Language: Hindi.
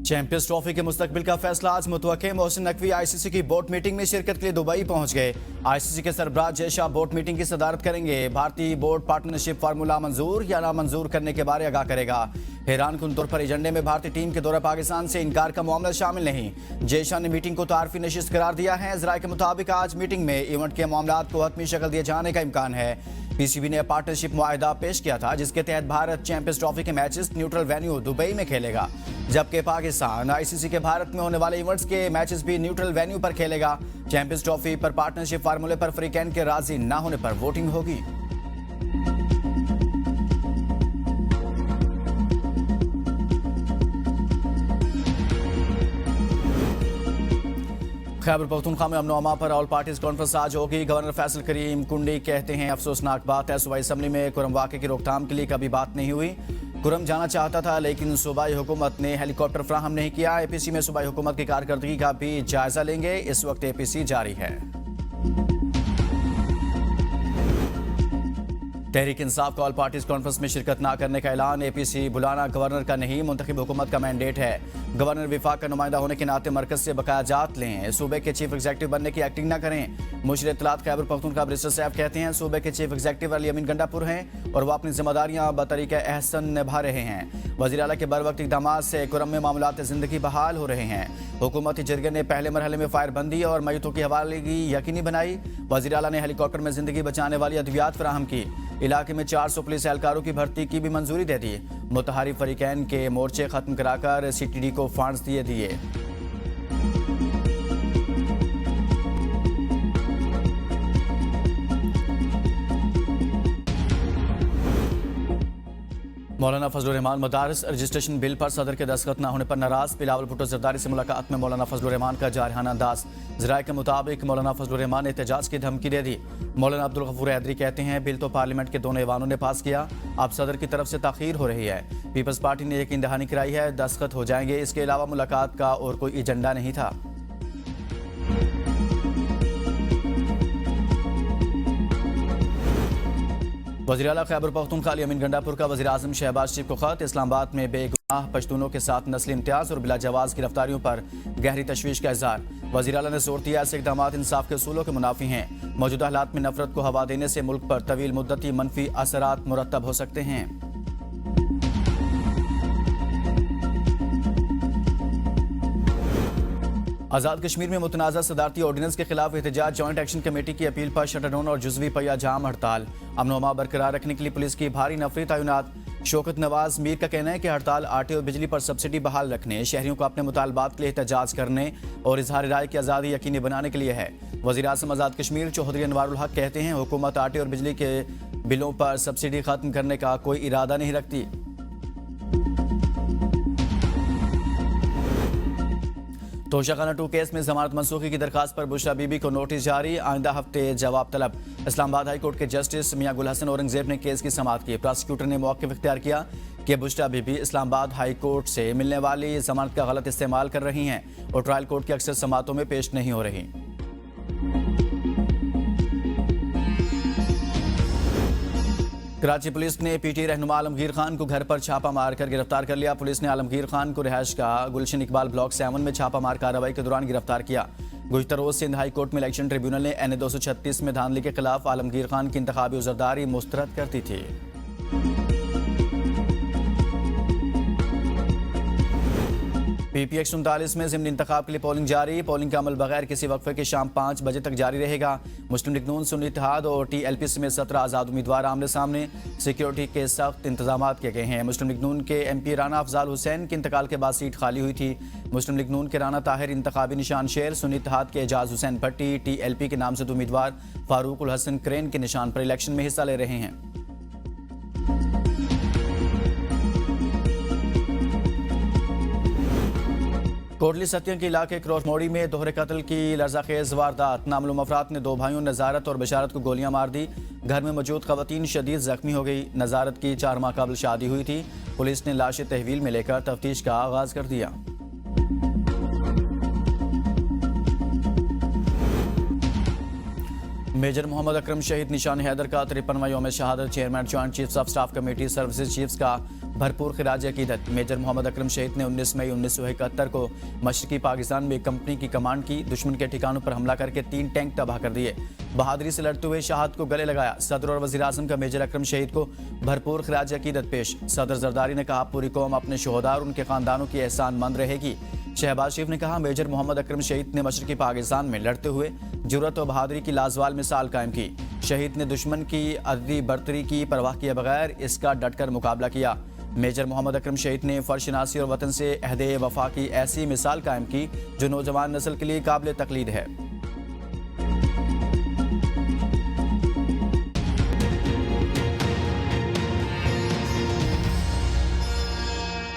चैंपियंस ट्रॉफी के मुस्तकबिल का फैसला आज मुतवक्के। मोहसिन नकवी आईसीसी की बोर्ड मीटिंग में शिरकत के लिए दुबई पहुंच गए। आईसीसी के सरबराह जय शाह बोर्ड मीटिंग की सदारत करेंगे। भारतीय बोर्ड पार्टनरशिप फार्मूला मंजूर या नामंजूर करने के बारे आगाह करेगा। हैरानकुन तौर पर एजेंडे में भारतीय टीम के दौरा पाकिस्तान से इनकार का मामला शामिल नहीं। जय शाह ने मीटिंग को तारफी नशिस्त करार दिया है। जराये के मुताबिक आज मीटिंग में इवेंट के मामला को हतमी शक्ल दिए जाने का इम्कान है। पीसीबी ने पार्टनरशिप मुआहदा पेश किया था, जिसके तहत भारत चैंपियंस ट्रॉफी के मैचेस न्यूट्रल वेन्यू दुबई में खेलेगा, जबकि पाकिस्तान आईसीसी के भारत में होने वाले इवेंट्स के मैचेस भी न्यूट्रल वेन्यू पर खेलेगा। चैंपियंस ट्रॉफी पर पार्टनरशिप फार्मूले पर फ्रीकैन के राजी न होने पर वोटिंग होगी। खैबर पख्तूनख्वा में अमन अमा पर ऑल पार्टीज कॉन्फ्रेंस आज होगी। गवर्नर फैसल करीम कुंडी कहते हैं अफसोसनाक बात है, सूबाई असम्बली में कुरम वाक़े की रोकथाम के लिए कभी बात नहीं हुई। कुरम जाना चाहता था लेकिन सूबाई हुकूमत ने हेलीकॉप्टर फ्राहम नहीं किया। एपीसी में सूबाई हुकूमत की कारकर्दगी का भी जायजा लेंगे। इस वक्त एपीसी जारी है। तहरीक इंसाफ का ऑल पार्टीज कॉन्फ्रेंस में शिरकत न करने का ऐलान। एपीसी बुलाना गवर्नर का नहीं, मुंतखब हुकूमत का मैंडेट है। गवर्नर विफाक का नुमाइंदा होने के नाते मरकज से बकायाजात लें। सूबे के चीफ एग्जीक्यूटिव बनने की एक्टिंग न करें। मुशीर इत्तलात खैबर पख्तूनख्वा बैरिस्टर साहब कहते हैं सूबे के चीफ एग्जीक्यूटिव अली अमीन गंडापुर हैं और वह अपनी जिम्मेदारियां बतरीक़े एहसन निभा रहे हैं। वज़ीर आला के बरवक्त इक़दामात से कुरम में मामलात ज़िंदगी बहाल हो रहे हैं। हुकूमती जरगे ने पहले मरहले में फायरबंदी और मैतों की हवालगी यकीनी बनाई। वज़ीर आला ने हेलीकॉप्टर में ज़िंदगी बचाने वाली अद्वियात फराहम की। इलाके में 400 पुलिस एहलकारों की भर्ती की भी मंजूरी दे दी। मुतहारिफ फरीकैन के मोर्चे खत्म कराकर सीटीडी को फंड्स दिए। मौलाना फजलुर रहमान मदारस रजिस्ट्रेशन बिल पर सदर के दस्तखत न होने पर नाराज। बिलावल भुट्टो जरदारी से मुलाकात में मौलाना फजलुर रहमान का जारहाना अंदाज। ज़राए के मुताबिक मौलाना फजलुर रहमान ने एहतजाज की धमकी दे दी। मौलाना अब्दुल गफूर हैदरी कहते हैं बिल तो पार्लियामेंट के दोनों ऐवानों ने पास किया, अब सदर की तरफ से ताख़ीर हो रही है। पीपल्स पार्टी ने यकीन दहानी कराई है दस्तखत हो जाएंगे। इसके अलावा मुलाकात का और कोई एजेंडा नहीं था। वज़ीर आला खैबर पख्तूनख्वा अली अमीन गंडापुर का वज़ीर आज़म शहबाज शरीफ को खत। इस्लामाबाद में बेगुनाह पश्तूनों के साथ नस्ली इम्तियाज़ और बिला जवाज़ गिरफ्तारियों पर गहरी तशवीश का इज़हार। वज़ीर आला ने जोर दिया ऐसे इक़दाम इंसाफ के उसूलों के मुनाफी हैं। मौजूदा हालात में नफरत को हवा देने से मुल्क पर तवील मुद्दती मनफी असरात मुरतब हो सकते हैं। आज़ाद कश्मीर में मुतनाज़ा सदारती ऑर्डिनेंस के खिलाफ एहतजाज। जॉइंट एक्शन कमेटी की अपील पर शटरडाउन और जुज़वी पहिया जाम हड़ताल। अमन अमा बरकरार रखने के लिए पुलिस की भारी नफरी तैनात। शौकत नवाज मीर का कहना है कि हड़ताल आटे और बिजली पर सब्सिडी बहाल रखने, शहरियों को अपने मुतालबात के लिए एहतजाज करने और इजहार राय की आज़ादी यकीनी बनाने के लिए है। वज़ीर आज़म आज़ाद कश्मीर चौधरी अनवारुल हक कहते हैं हुकूमत आटे और बिजली के बिलों पर सब्सिडी खत्म करने का कोई इरादा नहीं रखती। तोशाखाना 2 केस में जमानत मंसूखी की दरखास्त पर बुशरा बीबी को नोटिस जारी। आइंदा हफ्ते जवाब तलब। इस्लामाबाद हाई कोर्ट के जस्टिस मियां गुल हसन औरंगजेब ने केस की समाअत की। प्रोसिक्यूटर ने मौक़िफ़ इख्तियार किया कि बुशरा बीबी इस्लामाबाद हाई कोर्ट से मिलने वाली जमानत का गलत इस्तेमाल कर रही हैं और ट्रायल कोर्ट की अक्सर समाअतों में पेश नहीं हो रही। कराची पुलिस ने पीटी रहनुमा आलमगीर खान को घर पर छापा मारकर गिरफ्तार कर लिया। पुलिस ने आलमगीर खान को रिहाइश का गुलशन इकबाल ब्लॉक 7 में छापा मार कार्रवाई के दौरान गिरफ्तार किया। गुज़श्ता रोज सिंध हाई कोर्ट में इलेक्शन ट्रिब्यूनल ने NA 236 में धांधली के खिलाफ आलमगीर खान की इंतखाबी उज़रदारी मुस्तरद कर दी थी। PPX 39 में ज़िमनी इंतखाब के लिए पोलिंग जारी। पोलिंग का अमल बगैर किसी वक्फे के शाम 5 बजे तक जारी रहेगा। मुस्लिम लीग नून, सुन्नी इत्तेहाद और TLP में 17 आज़ाद उम्मीदवार आमने सामने। सिक्योरिटी के सख्त इंतजाम किए गए हैं। मुस्लिम लीग नून के MP राना अफजाल हुसैन के इंतकाल के बाद सीट खाली हुई थी। मुस्लिम लीग नून के राना ताहिर इंतखाबी निशान शेर, सुन्नी इत्तेहाद के एजाज हुसैन भट्टी TLP के नामजद उम्मीदवार फारूक उल हसन क्रेन के निशान पर इलेक्शन में हिस्सा ले रहे हैं। कोटली सतिया के इलाके क्रॉस मोड़ी में दोहरे कत्ल की लर्ज़ाखेज़ वारदात। नामालूम अफराद ने 2 भाइयों नज़ारत और बशारत को गोलियां मार दी। घर में मौजूद ख़वातीन शदीद जख्मी हो गई। नज़ारत की 4 माह कबल शादी हुई थी। पुलिस ने लाशें तहवील में लेकर तफ्तीश का आगाज कर दिया। मेजर मोहम्मद अकरम शहीद निशान हैदर का 53वां यौम शहादत। Chairman joint chiefs of staff committee services chiefs का भरपूर खिराज अकीदत। मेजर मोहम्मद अकरम शहीद ने 19 मई 1971 को मशरकी पाकिस्तान में एक कंपनी की कमांड की। दुश्मन के ठिकानों पर हमला करके 3 टैंक तबाह कर दिए। बहादुरी से लड़ते हुए शहादत को गले लगाया। सदर और वज़ीर आज़म का मेजर अकरम शहीद को भरपूर खिराज अकीदत पेश। सदर जरदारी ने कहा, पूरी कौम अपने शोहदा और उनके खानदानों की एहसानमंद रहेगी। शहबाज शरीफ ने कहा, मेजर मोहम्मद अकरम शहीद ने मशरकी पाकिस्तान में लड़ते हुए जुर्रत और बहादुरी की लाजवाल मिसाल कायम की। शहीद ने दुश्मन की अददी बर्तरी की परवाह किए बगैर इसका डटकर मुकाबला किया। मेजर मोहम्मद अकरम शहीद ने फर्शनासी और वतन से अहदे वफा की ऐसी मिसाल कायम की जो नौजवान नस्ल के लिए काबिल तकलीद है।